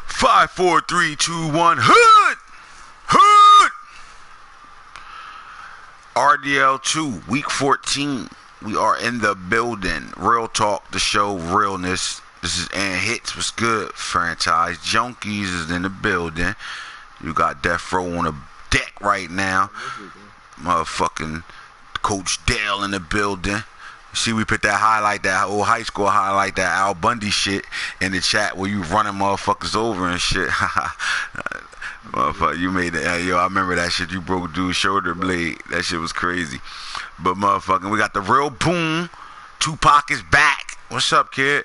Five, 4, 3, 2, 1. Hood! Hood! RDL2, week 14. We are in the building. Real talk, the show, realness. This is Anthits. What's good? Franchise Junkies is in the building. You got Death Row on the deck right now. Motherfucking Coach Dale in the building. See, we put that highlight, that old high school highlight, that Al Bundy shit in the chat where you running motherfuckers over and shit. Motherfucker, you made that. Yo, I remember that shit. You broke dude's shoulder blade. That shit was crazy. But motherfucking, we got the real boom. Tupac is back. What's up, kid?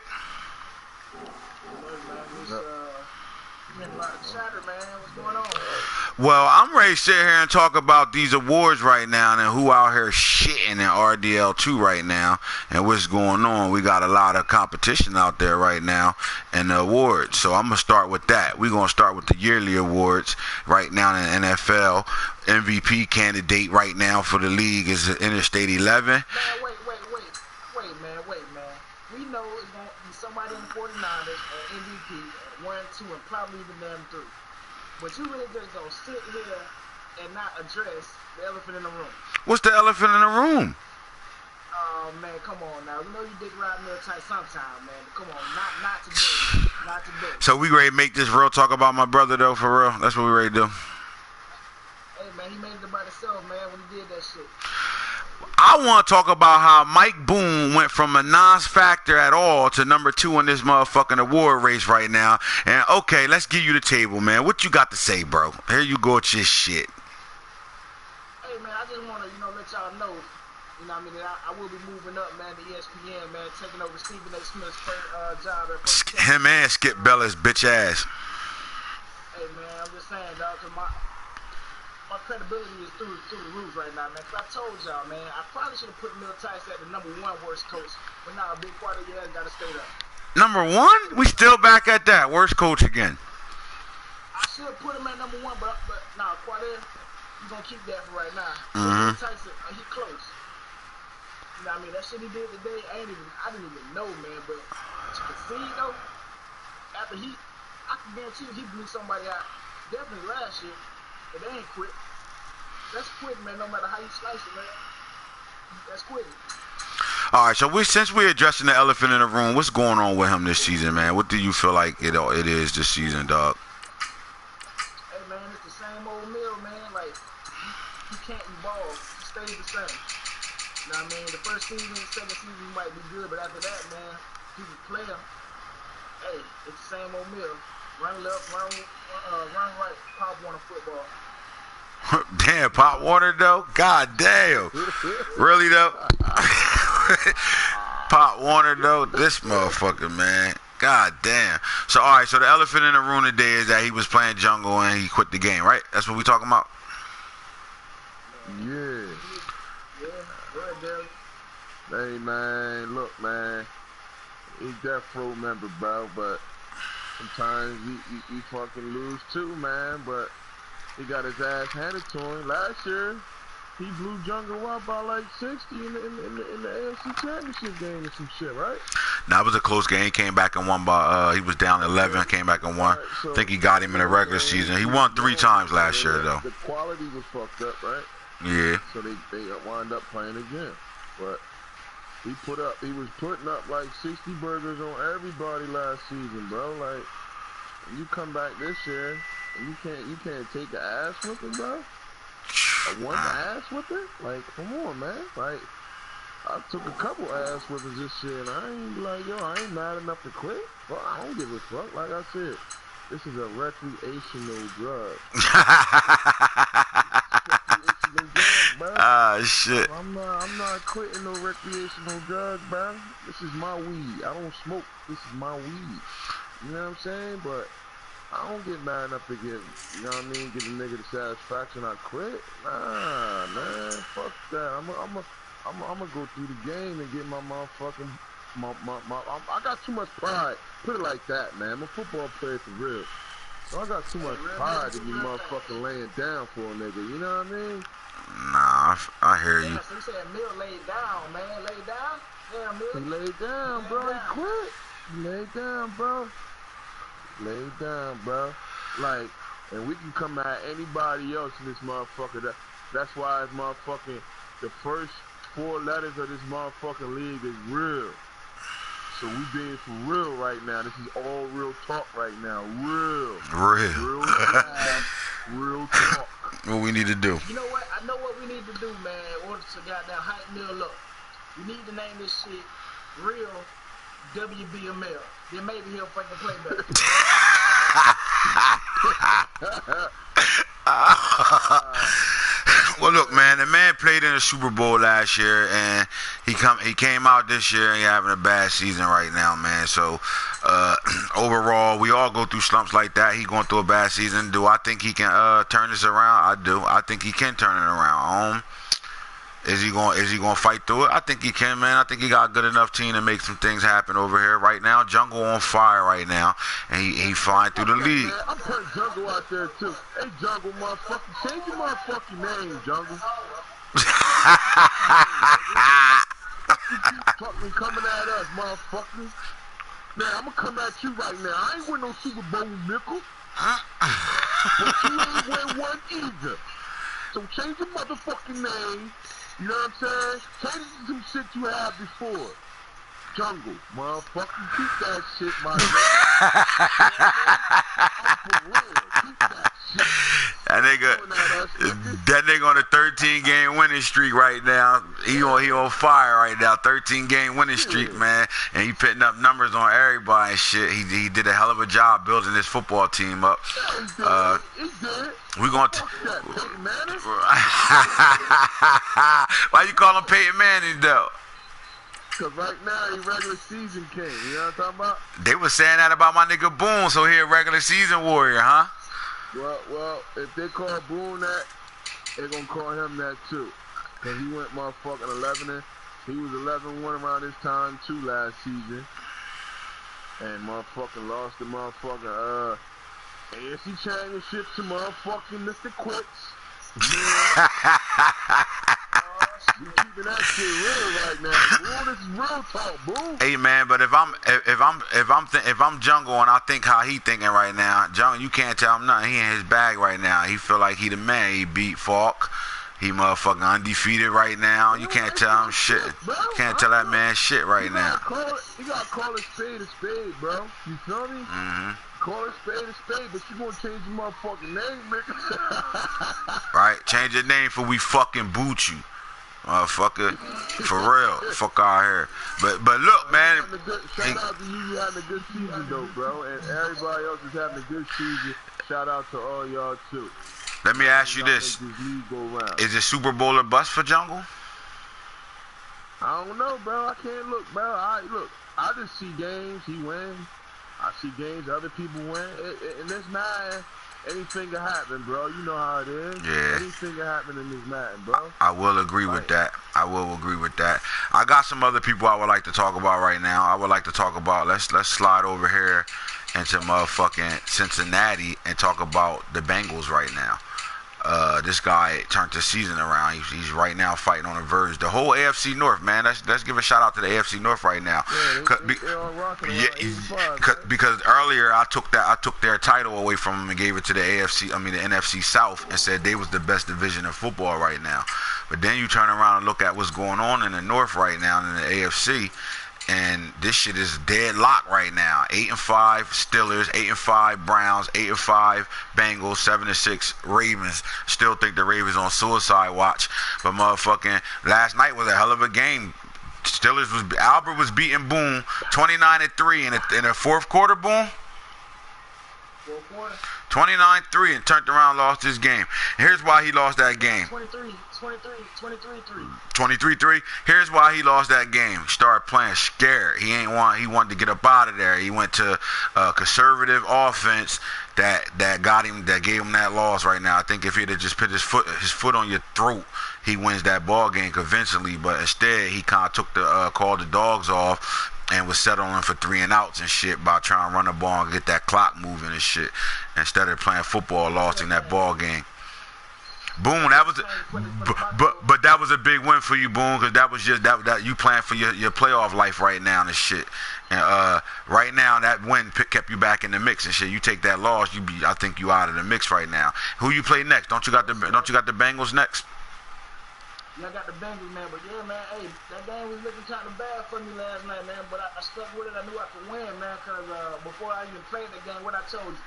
Well, I'm ready to sit here and talk about these awards right now and who out here shitting in RDL2 right now and what's going on. We got a lot of competition out there right now in the awards. So I'm going to start with that. We're going to start with the yearly awards right now in the NFL. MVP candidate right now for the league is Interstate 11. Man, wait, man. We know it's going to be somebody in the 49ers or MVP, 1, 2, and probably even them 3. But you really just gonna sit here and not address the elephant in the room. What's the elephant in the room? Oh man, come on now. We know you dick ride real tight sometime, man. But come on, not today. Not today. So we ready to make this real talk about my brother though, for real? That's what we ready to do. Hey man, he made it about himself, man, when he did that shit. I want to talk about how Mike Boone went from a non-factor at all to number 2 in this motherfucking award race right now. And okay, let's give you the table, man. What you got to say, bro? Here you go with your shit. Hey, man, I just want to, let y'all know, what I mean, that I will be moving up, man, to ESPN, man, taking over Stephen A. Smith's job at Him and Skip Bella's bitch ass. Hey, man, I'm just saying, dog, because my credibility is through the roof right now, man. Because I told y'all, man, I probably should have put Mil Tice at the number 1 worst coach. But now a big part of your ass got to stay up. Number 1? We still back at that. Worst coach again. I should put him at number 1, but nah, Quadell, you going to keep that for right now. Mm-hmm. Mil Tice, he close. You know what I mean? That shit he did today, I didn't even know, man. But you can see, though, after I can guarantee you he blew somebody out. Definitely last year. But they ain't quit. That's quitting, man, no matter how you slice it, man. That's quitting. All right, so since we're addressing the elephant in the room, what's going on with him this season, man? What do you feel like it is this season, dog? Hey, man, it's the same old Mill, man. Like, he can't evolve. He stays the same. You know what I mean? The first season, second season, he might be good, but after that, man, he's a player. Hey, it's the same old Mill. Run left, run right, Pop Warner football. Damn, Pop Warner though? God damn. Really though? Pop Warner though? This motherfucker, man. God damn. So alright, so the elephant in the room today is that he was playing jungle and he quit the game, right? That's what we talking about? Yeah. Yeah, go ahead, Dale. Hey man, look man. He's Death Row member, bro, but sometimes he fucking lose too, man, but he got his ass handed to him. Last year, he blew Jungle up by like 60 in the AFC Championship game or some shit, right? Nah, it was a close game. He came back and won by, he was down 11, came back and won. Right, so, I think he got him in the regular season. He won 3 times last year, though. The quality was fucked up, right? Yeah. So they wound up playing again. But he was putting up like 60 burgers on everybody last season, bro. Like, you come back this year, and you can't take an ass whipping, bro. One ass whipping? Like, come on, man. Like, I took a couple ass whippings this year, and I ain't like, yo, I ain't mad enough to quit. Well, I don't give a fuck. Like I said, this is a recreational drug. Ah, shit. I'm not quitting no recreational drug, bro. This is my weed. I don't smoke. This is my weed. You know what I'm saying? But I don't get mad enough to get, you know what I mean, get a nigga the satisfaction I quit. Nah, man, fuck that. I'm gonna go through the game and get my motherfucking, I got too much pride. Put it like that, man. I'm a football player for real. So I got too much pride to be motherfucking laying down for a nigga, you know what I mean? Nah, I hear you. Yeah, so he said Mill laid down, man. Laid down? Yeah, Mill. He laid down, bro. He quit. He laid down, bro. Laid down, bro. Like, and we can come at anybody else in this motherfucker. That's why it's motherfucking the first 4 letters of this motherfucking league is real. So we being for real right now. This is all real talk right now. Real talk. Real talk. What we need to do? You know what? I know what we need to do, man. In order to goddamn hype Mill up. We need to name this shit Real WBML. Then maybe he'll fucking play better. Well, look, man. The man played in the Super Bowl last year, and he came out this year and he's having a bad season right now, man. So overall, we all go through slumps like that. He going through a bad season. Do I think he can turn this around? I do. I think he can turn it around. Is he going to fight through it? I think he can, man. I think he got a good enough team to make some things happen over here. Right now, Jungle on fire right now, and he flying through the league. Man, I'm putting Jungle out there, too. Hey, Jungle, motherfucker, change your motherfucking name, Jungle. Fucking coming at us, motherfucker. Man, I'm going to come at you right now. I ain't win no Super Bowl nickel. But you ain't win one either. So change your motherfucking name. You know what I'm saying? Change it to some shit you had before. Jungle, motherfucker, keep that shit, my nigga. For real, keep that shit. That nigga on a 13-game winning streak right now. He on fire right now. 13-game winning streak, man. And he putting up numbers on everybody and shit. He did a hell of a job building this football team up. Yeah, he did. We're going to. Peyton Manning? Why you call him Peyton Manning, though? Because right now, he regular season king. You know what I'm talking about? They was saying that about my nigga Boone, so he a regular season warrior, huh? Well, if they call Boone that, they're going to call him that, too. Because he went motherfucking 11. He was 11-1 around this time, too, last season. And motherfucking lost the motherfucking, AFC Championship to motherfucking Mr. Quits. You keeping that shit real right now, boo. This is real talk, boo. Hey man, but if I'm Jungle and I think how he thinking right now, Jungle, you can't tell him nothing. He in his bag right now. He feel like he the man. He beat Falk. He motherfucking undefeated right now. You can't tell him shit. Can't tell that man shit right now. You gotta call a spade, bro. You feel me? Mm-hmm. Call it spade, but you gonna change your motherfucking name, nigga. Right? Change your name for we fucking boot you. Motherfucker. For real. Fuck out here. But look, man. Shout out to you having a good season, though, bro. And everybody else is having a good season. Shout out to all y'all, too. Let me ask you this. Is it Super Bowl or bust for Jungle? I don't know, bro. I can't look, bro. I just see games. He wins. I see games other people win. In this Madden, anything can happen, bro. You know how it is. Yeah. Anything can happen in this Madden, bro. I will agree with that. I will agree with that. I got some other people I would like to talk about right now. I would like to talk about, let's slide over here into motherfucking Cincinnati and talk about the Bengals right now. This guy turned the season around. He's right now fighting on the verge. The whole AFC North, man. Let's give a shout out to the AFC North right now. Because earlier I took their title away from them and gave it to the NFC South and said they was the best division in football right now. But then you turn around and look at what's going on in the North right now in the AFC. And this shit is deadlocked right now. 8-5 Steelers, 8-5 Browns, 8-5 Bengals, 7-6 Ravens. Still think the Ravens on suicide watch. But motherfucking last night was a hell of a game. Albert was beating Boone 29-3 in the fourth quarter. Boone. 29-3 and turned around and lost this game. Here's why he lost that game. 23-3. 23-3. Here's why he lost that game. He started playing scared. He wanted to get up out of there. He went to a conservative offense that gave him that loss right now. I think if he'd have just put his foot on your throat, he wins that ball game convincingly. But instead, he kind of took called the dogs off and was settling for 3 and outs and shit by trying to run the ball and get that clock moving and shit. Instead of playing football, lost in that ball game. Boone, that was, but that was a big win for you, Boone, because that was just that you playing for your playoff life right now and shit. And right now that win kept you back in the mix and shit. You take that loss, I think you out of the mix right now. Who you play next? Don't you got the Bengals next? Yeah, I got the Bengals, man. But yeah, man, hey, that game was looking kind of bad for me last night, man. But I stuck with it. I knew I could win, man, because before I even played the game, what I told you.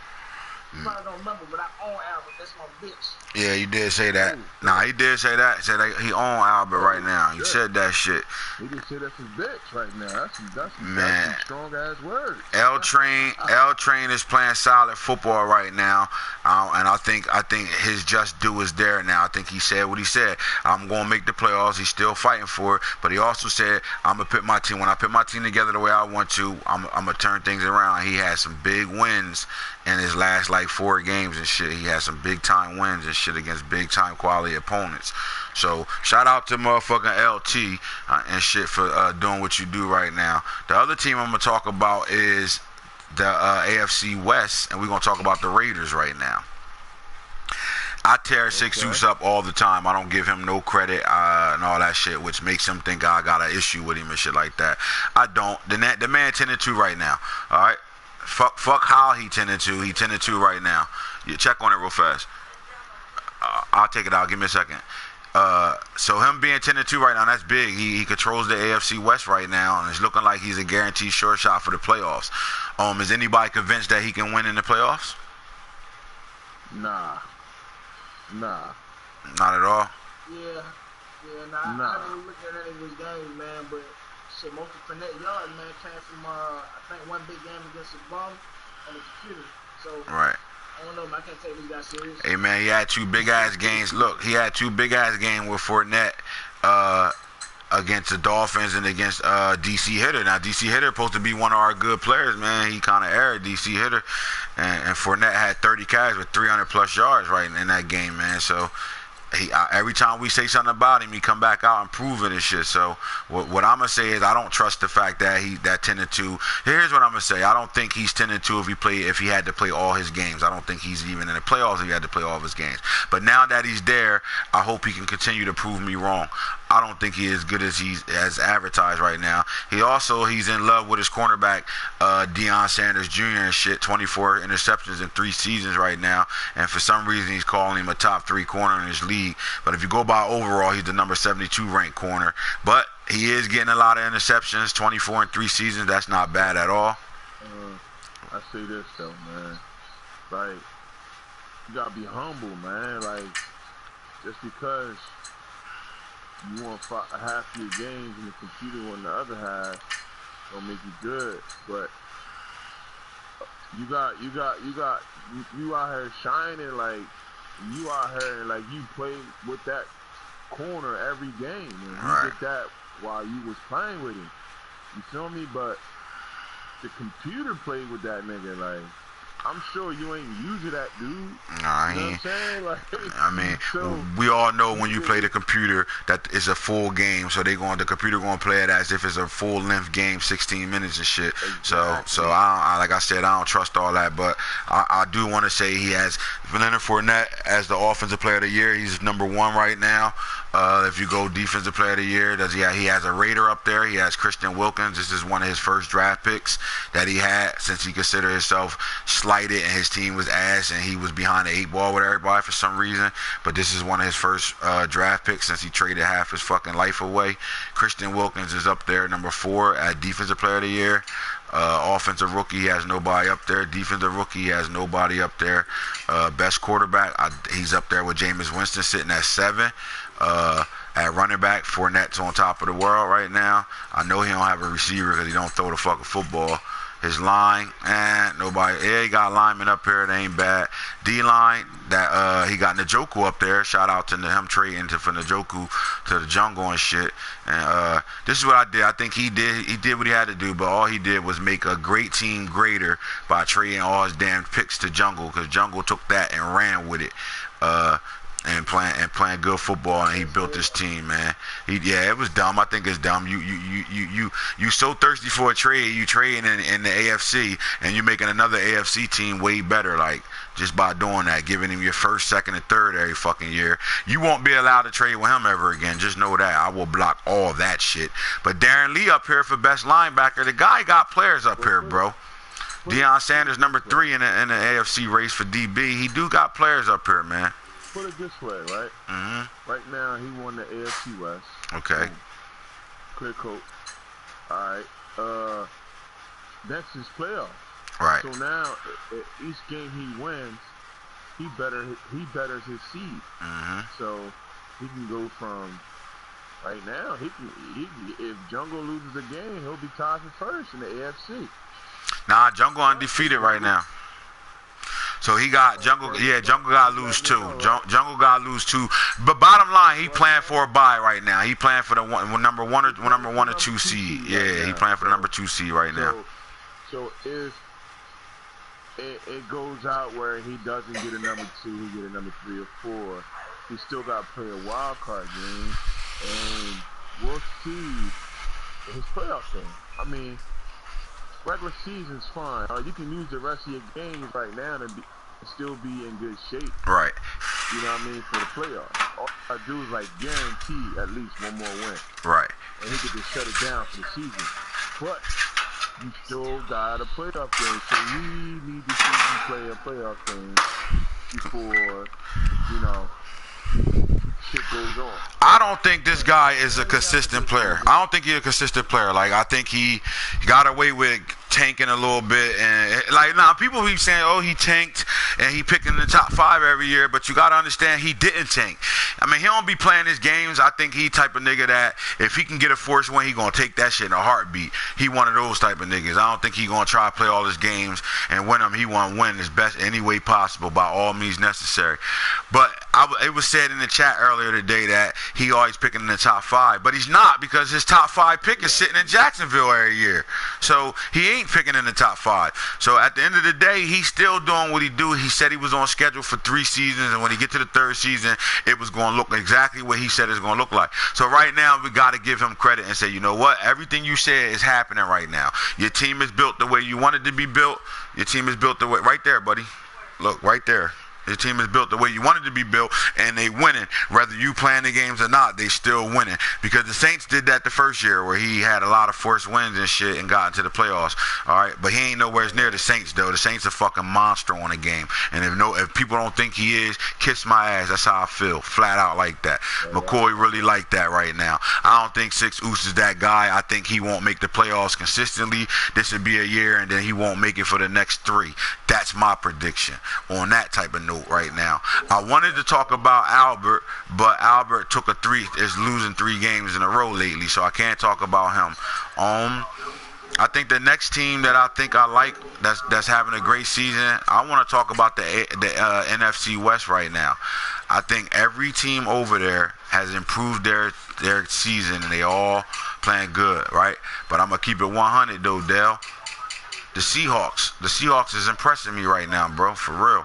You probably don't remember, but I own Albert. That's my bitch. Yeah, you did say that. Nah, he did say that. He said he own Albert right now. He said that shit. He just said that's his bitch right now. That's man. Strong ass words. L Train is playing solid football right now, and I think his just due is there now. I think he said what he said. I'm gonna make the playoffs. He's still fighting for it, but he also said I'm gonna put my team. When I put my team together the way I want to, I'm gonna turn things around. He had some big wins in his last like 4 games and shit. He had some big time wins and shit against big time quality opponents. So shout out to motherfucking LT and shit for doing what you do right now. The other team I'm gonna talk about is the AFC West, and we're gonna talk about the Raiders right now. I tear Six Deuce up all the time. I don't give him no credit and all that shit, which makes him think I got an issue with him and shit like that. I don't. The man 10-2 right now. All right. Fuck how he 10-2. He 10-2 right now. You check on it real fast. I'll take it out. Give me a second. So him being 10-2 right now, that's big. He controls the AFC West right now, and it's looking like he's a guaranteed sure shot for the playoffs. Is anybody convinced that he can win in the playoffs? Nah. Not at all. Yeah. I haven't really looked at any of his games, man, but shit, most of Fournette yards, man, came from I think one big game against the bum on the computer. So right. I don't know, man. I can't take this guy serious. Hey, man, he had 2 big-ass games. Look, he had 2 big-ass games with Fournette against the Dolphins and against DC Hitter. Now, DC Hitter supposed to be one of our good players, man. He kind of aired DC Hitter. And Fournette had 30 carries with 300-plus yards right in that game, man. So every time we say something about him, he come back out and prove it and shit. So what I'm gonna say is I don't trust the fact that that 10-2. Here's what I'm gonna say: I don't think he's 10-2 if he had to play all his games. I don't think he's even in the playoffs if he had to play all of his games. But now that he's there, I hope he can continue to prove me wrong. I don't think he is as good as he's as advertised right now. He's in love with his cornerback, Deion Sanders Jr. and shit. 24 interceptions in 3 seasons right now, and for some reason he's calling him a top 3 corner in his league. But if you go by overall, he's the number 72 ranked corner. But he is getting a lot of interceptions, 24 in 3 seasons. That's not bad at all. I say this though, man. Like, you gotta be humble, man. Like, just because you want half your games and the computer on the other half don't make you good. But you out here shining, like you out here like you played with that corner every game, and you did that while you was playing with him. You feel me? But the computer played with that nigga. Like, I'm sure you ain't using that dude. Nah, you know what I'm saying? Like, I mean, we all know when you play the computer that it's a full game, so the computer gonna play it as if it's a full length game, 16 minutes and shit. Exactly. So like I said, I don't trust all that, but I do want to say he has Leonard Fournette as the offensive player of the year. He's number 1 right now. If you go defensive player of the year, he has a Raider up there. He has Christian Wilkins. This is one of his first draft picks that he had since he considered himself slighted and his team was ass and he was behind the 8 ball with everybody for some reason. But this is one of his first draft picks since he traded half his fucking life away. Christian Wilkins is up there, number 4 at defensive player of the year. Offensive rookie, he has nobody up there. Defensive rookie, he has nobody up there. Best quarterback, he's up there with Jameis Winston sitting at 7. At running back, Fournette's on top of the world right now. I know he don't have a receiver because he don't throw the fucking football. His line, nobody. Yeah, he got linemen up here. They ain't bad. D-line, he got Njoku up there. Shout out to him trading for Njoku to the jungle and shit. And this is what I did. I think he did what he had to do, but all he did was make a great team greater by trading all his damn picks to jungle, because jungle took that and ran with it. and playing good football, and he built this team, man. It was dumb. I think it's dumb. You so thirsty for a trade, you trading in the AFC, and you making another AFC team way better, like just by doing that, giving him your first, second, and third every fucking year. You won't be allowed to trade with him ever again. Just know that. I will block all that shit. But Darren Lee up here for best linebacker. The guy got players up here, bro. Deion Sanders, number 3 in the AFC race for DB. He do got players up here, man. Put it this way, right? Mm-hmm. Right now, he won the AFC West. Okay. Clear coat. All right. Next is playoff. Right. So now, each game he wins, he betters his seed. Mm-hmm. So he can go from right now. He can if Jungle loses a game, he'll be tied for first in the AFC. Nah, Jungle undefeated right now. So he got Jungle. Yeah, Jungle got to lose 2. Jungle got to lose 2. But bottom line, he playing for a bye right now. He playing for the number 1 or 2 seed. Yeah, he playing for the number 2 seed right now. So if it goes out where he doesn't get a number 2, he get a number 3 or 4, he still got to play a wild card game, and we'll see his playoff game. I mean, regular season's fine. You can use the rest of your games right now to still be in good shape. Right. You know what I mean? For the playoffs. All I do is like guarantee at least one more win. Right. And he could just shut it down for the season. But you still got a playoff game. So we need to see you play a playoff game before, shit goes on. I don't think this guy is a consistent player. I don't think he's a consistent player. Like, I think he got away with tanking a little bit, and like now people be saying, oh, he tanked and he picked in the top 5 every year, but you gotta understand he didn't tank. I mean, he don't be playing his games. I think he type of nigga that if he can get a force win, he gonna take that shit in a heartbeat. He one of those type of niggas. I don't think he gonna try to play all his games and win them. He want to win his best any way possible by all means necessary. But it was said in the chat earlier today that he always picking in the top 5, but he's not, because his top 5 pick is sitting in Jacksonville every year. So he ain't picking in the top 5. So at the end of the day, he's still doing what he do. He said he was on schedule for 3 seasons, and when he get to the 3rd season, it was going to look exactly what he said it's going to look like. So right now, we got to give him credit and say, you know what? Everything you said is happening right now. Your team is built the way you want it to be built. Your team is built the way, right there, buddy. Look, right there. Your team is built the way you want it to be built, and they winning. Whether you playing the games or not, they still winning. Because the Saints did that the first year, where he had a lot of forced wins and shit and got into the playoffs. All right, but he ain't nowhere near the Saints though. The Saints a fucking monster on the game, and if people don't think he is, kiss my ass. That's how I feel, flat out like that. McCoy really like that right now. I don't think Six Oos is that guy. I think he won't make the playoffs consistently. This would be a year, and then he won't make it for the next 3. That's my prediction on that type of note right now. I wanted to talk about Albert, but Albert is losing 3 games in a row lately, so I can't talk about him. I think the next team that I like that's having a great season, I want to talk about the NFC West right now. I think every team over there has improved their season, and they all playing good, right? But I'm gonna keep it 100 though, Dale. The Seahawks is impressing me right now, bro, for real.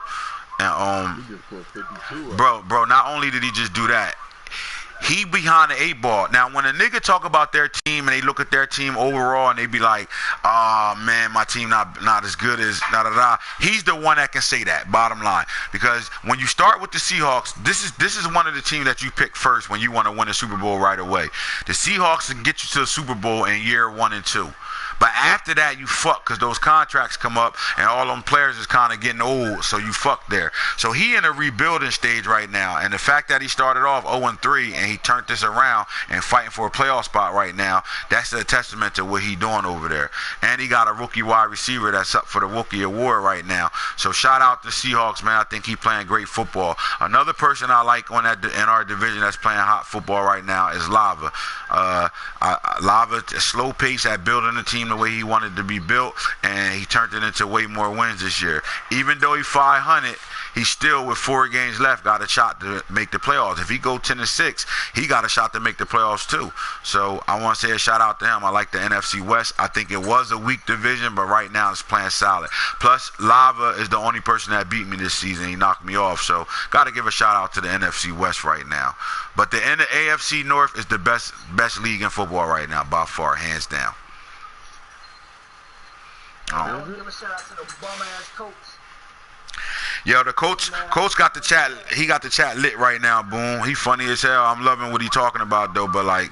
And He just put 52 bro, not only did he just do that, he behind the 8 ball. Now, when a nigga talk about their team and they look at their team overall and they be like, oh man, my team not as good as da-da-da, he's the one that can say that, bottom line. Because when you start with the Seahawks, this is one of the teams that you pick first when you want to win a Super Bowl right away. The Seahawks can get you to the Super Bowl in year 1 and 2. But after that, you fuck, because those contracts come up and all them players is kind of getting old, so you fuck there. So he in a rebuilding stage right now, and the fact that he started off 0-3 and he turned this around and fighting for a playoff spot right now, that's a testament to what he doing over there. And he got a rookie wide receiver that's up for the rookie award right now. So shout out to Seahawks, man. I think he playing great football. Another person I like in our division that's playing hot football right now is Lava. Lava, slow pace at building the team the way he wanted to be built, and he turned it into way more wins this year. Even though he's 500, he still with 4 games left got a shot to make the playoffs. If he go 10-6, he got a shot to make the playoffs too. So I want to say a shout out to him. I like the NFC West. I think it was a weak division, but right now it's playing solid. Plus, Lava is the only person that beat me this season. He knocked me off. So got to give a shout out to the NFC West right now. But the AFC North is the best league in football right now by far, hands down. I want to give a shout out to the bum ass Colts. Yo, the coach got the chat. He got the chat lit right now. Boom. He funny as hell. I'm loving what he talking about though. But like,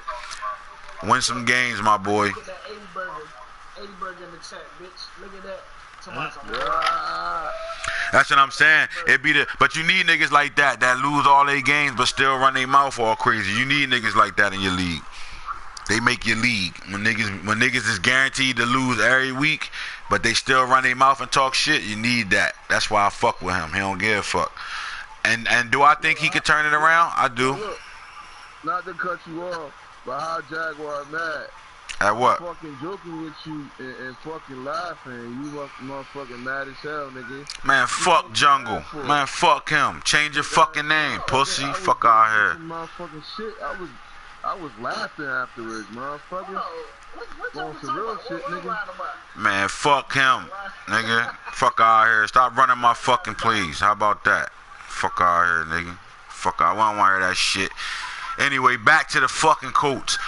win some games, my boy. Look at that 80 burger in the chat, bitch. Look at that. That's what I'm saying. But you need niggas like that lose all their games but still run their mouth all crazy. You need niggas like that in your league. They make your league. When niggas is guaranteed to lose every week, but they still run their mouth and talk shit, you need that. That's why I fuck with him. He don't give a fuck. And do I think he could turn it around? I do. Look, not to cut you off, but how Jaguar mad? At what? I'm fucking joking with you and fucking laughing. You motherfucking mad as hell, nigga. Man, fuck Jungle. Man, fuck him. Change your fucking name, pussy. Fuck out here. Motherfucking shit. I was laughing afterwards, motherfucker. Going some real shit, nigga. Man, fuck him, nigga. Fuck out here. Stop running my fucking please. How about that? Fuck out here, nigga. Fuck out. I don't want to hear that shit. Anyway, back to the fucking Colts.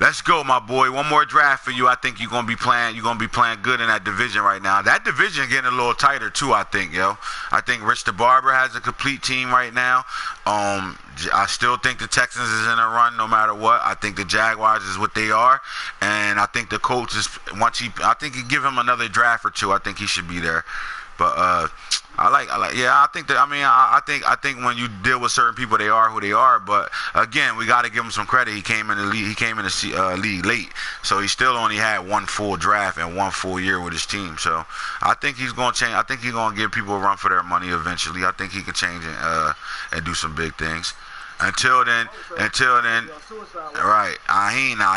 Let's go, my boy. One more draft for you. I think you're gonna be playing good in that division right now. That division getting a little tighter too, I think, yo. I think Rich the Barber has a complete team right now. I still think the Texans is in a run no matter what. I think the Jaguars is what they are. And I think the Colts is I think you give him another draft or two, I think he should be there. But I think when you deal with certain people, they are who they are. But again, we got to give him some credit. He came in the league. He came in the league late, so he still only had one full draft and 1 full year with his team. So I think he's gonna change. I think he's gonna give people a run for their money eventually. I think he can change and do some big things. Until then, right?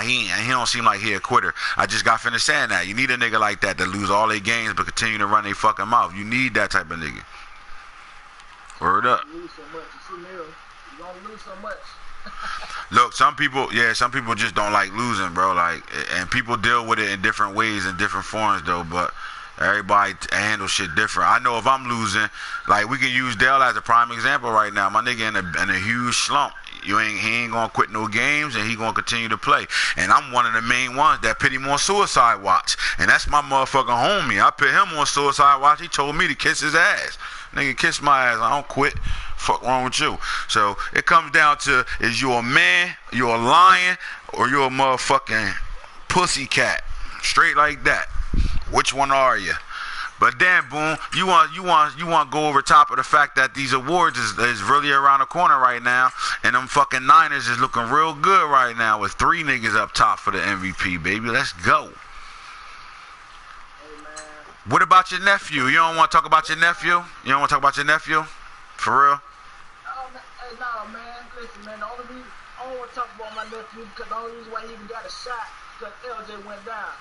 He don't seem like he a quitter. I just got finished saying that. You need a nigga like that lose all their games but continue to run their fucking mouth. You need that type of nigga. Word up. You lose so much. You see, Neil, you don't lose so much. Look, some people just don't like losing, bro. Like, and people deal with it in different ways and different forms, though. But everybody handles shit different. I know if I'm losing, like we can use Dale as a prime example right now. My nigga in a huge slump. He ain't gonna quit no games and he gonna continue to play. And I'm one of the main ones that put him on suicide watch. And that's my motherfucking homie. I put him on suicide watch. He told me to kiss his ass. Nigga, kiss my ass. I don't quit. Fuck wrong with you? So it comes down to, is you a man, you a lion, or you a motherfucking pussycat? Straight like that. Which one are you? But then, boom, you want to go over top of the fact that these awards is really around the corner right now, and them fucking Niners is looking real good right now with 3 niggas up top for the MVP, baby. Let's go. Hey, what about your nephew? You don't want to talk about your nephew? You don't want to talk about your nephew? For real? Hey, nah, man. Listen, man. I don't want to talk about my nephew because the only reason why he even got a shot because LJ went down.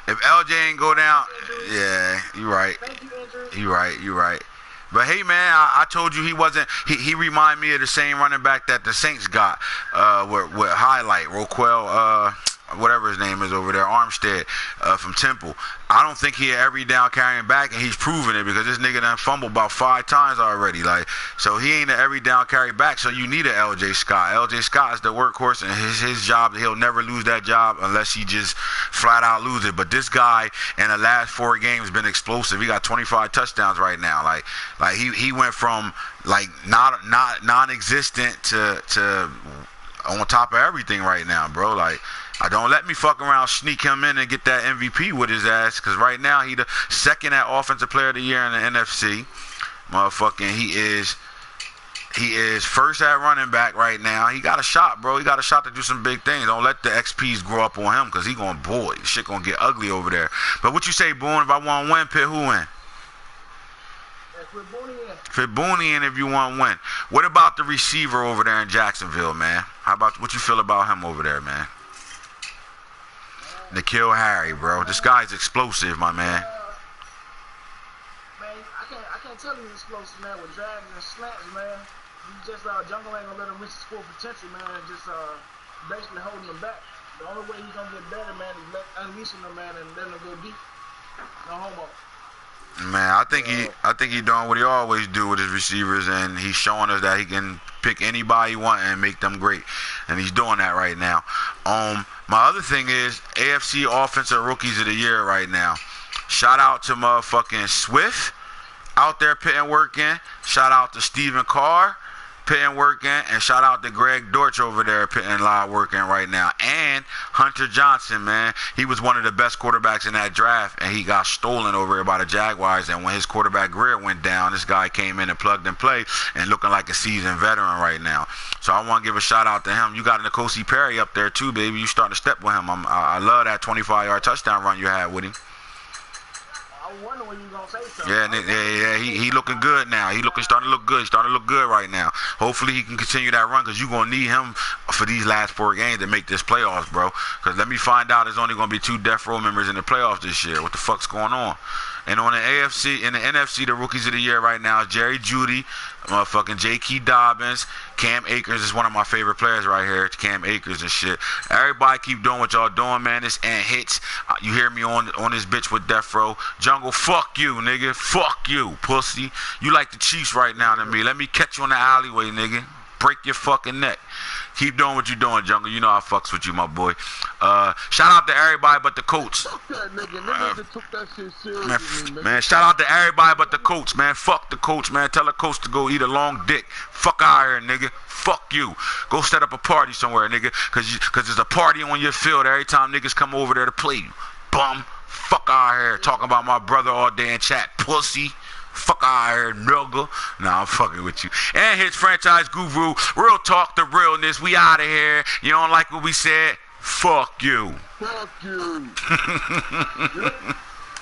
If LJ ain't go down, yeah, you right. Thank you, injury. You right. But hey, man, I told you he wasn't. He remind me of the same running back that the Saints got with highlight Roquel, whatever his name is over there, Armstead from Temple. I don't think he had every down carrying back, and he's proven it because this nigga done fumbled about 5 times already. Like, so he ain't an every down carry back. So you need a LJ Scott. LJ Scott is the workhorse, and his job, he'll never lose that job unless he just flat out lose it. But this guy in the last 4 games been explosive. He got 25 touchdowns right now. Like he went from like non-existent to on top of everything right now, bro. Like, I don't let me fuck around, sneak him in and get that MVP with his ass, because right now he the second at Offensive Player of the Year in the NFC. Motherfucking, he is first at running back right now. He got a shot, bro. He got a shot to do some big things. Don't let the XPs grow up on him, because he gonna, boy, shit gonna get ugly over there. But what you say, Boone? If I want to win, pit who in? Fit Booney in if you want to win. What about the receiver over there in Jacksonville, man? How about what you feel about him over there, man? N'Keal Harry, bro. This guy's explosive, my man. Man, I can't can't tell he's explosive, man, with drags and slants, man. He just, Jungle ain't gonna let him reach his full potential, man, and just, basically holding him back. The only way he's gonna get better, man, is unleashing him, man, and letting him go deep. No homo. Man, I think he doing what he always do with his receivers, and he's showing us that he can pick anybody he want and make them great, and he's doing that right now. My other thing is AFC Offensive Rookies of the Year right now. Shout out to motherfucking Swift out there putting work in. Shout out to Stephen Carr putting work in, and shout out to Greg Dortch over there putting a lot of work in right now. And Hunter Johnson, man, he was one of the best quarterbacks in that draft, and he got stolen over here by the Jaguars. And when his quarterback Greer went down, this guy came in and plugged and played, and looking like a seasoned veteran right now. So I want to give a shout out to him. You got N'Kosi Perry up there too, baby. You starting to step with him. I love that 25-yard touchdown run you had with him. I wonder when you gonna say something. Yeah. He looking good now. Starting to look good. He's starting to look good right now. Hopefully he can continue that run, because you're gonna need him for these last 4 games to make this playoffs, bro. Because let me find out, there's only gonna be 2 death row members in the playoffs this year. What the fuck's going on? And on the AFC, in the NFC, the rookies of the year right now is Jerry Jeudy, motherfucking J.K. Dobbins, Cam Akers is one of my favorite players right here. It's Cam Akers and shit. Everybody keep doing what y'all doing, man. This Anthits. You hear me on this bitch with Death Row. Jungle, fuck you, nigga. Fuck you, pussy. You like the Chiefs right now to me. Let me catch you in the alleyway, nigga. Break your fucking neck. Keep doing what you doing, Jungle. You know I fucks with you, my boy. Shout out to everybody but the coach. Fuck that nigga. Nigga took that shit seriously, man, shout out to everybody but the coach, man. Fuck the coach, man. Tell the coach to go eat a long dick. Fuck out here, nigga. Fuck you. Go set up a party somewhere, nigga. Cause there's a party on your field every time niggas come over there to play you. Bum. Fuck out here. Talking about my brother all day in chat. Pussy. Fuck out here, nigga. Nah, I'm fucking with you. And his franchise guru, real talk, the realness. We out of here. You don't like what we said? Fuck you. Fuck you.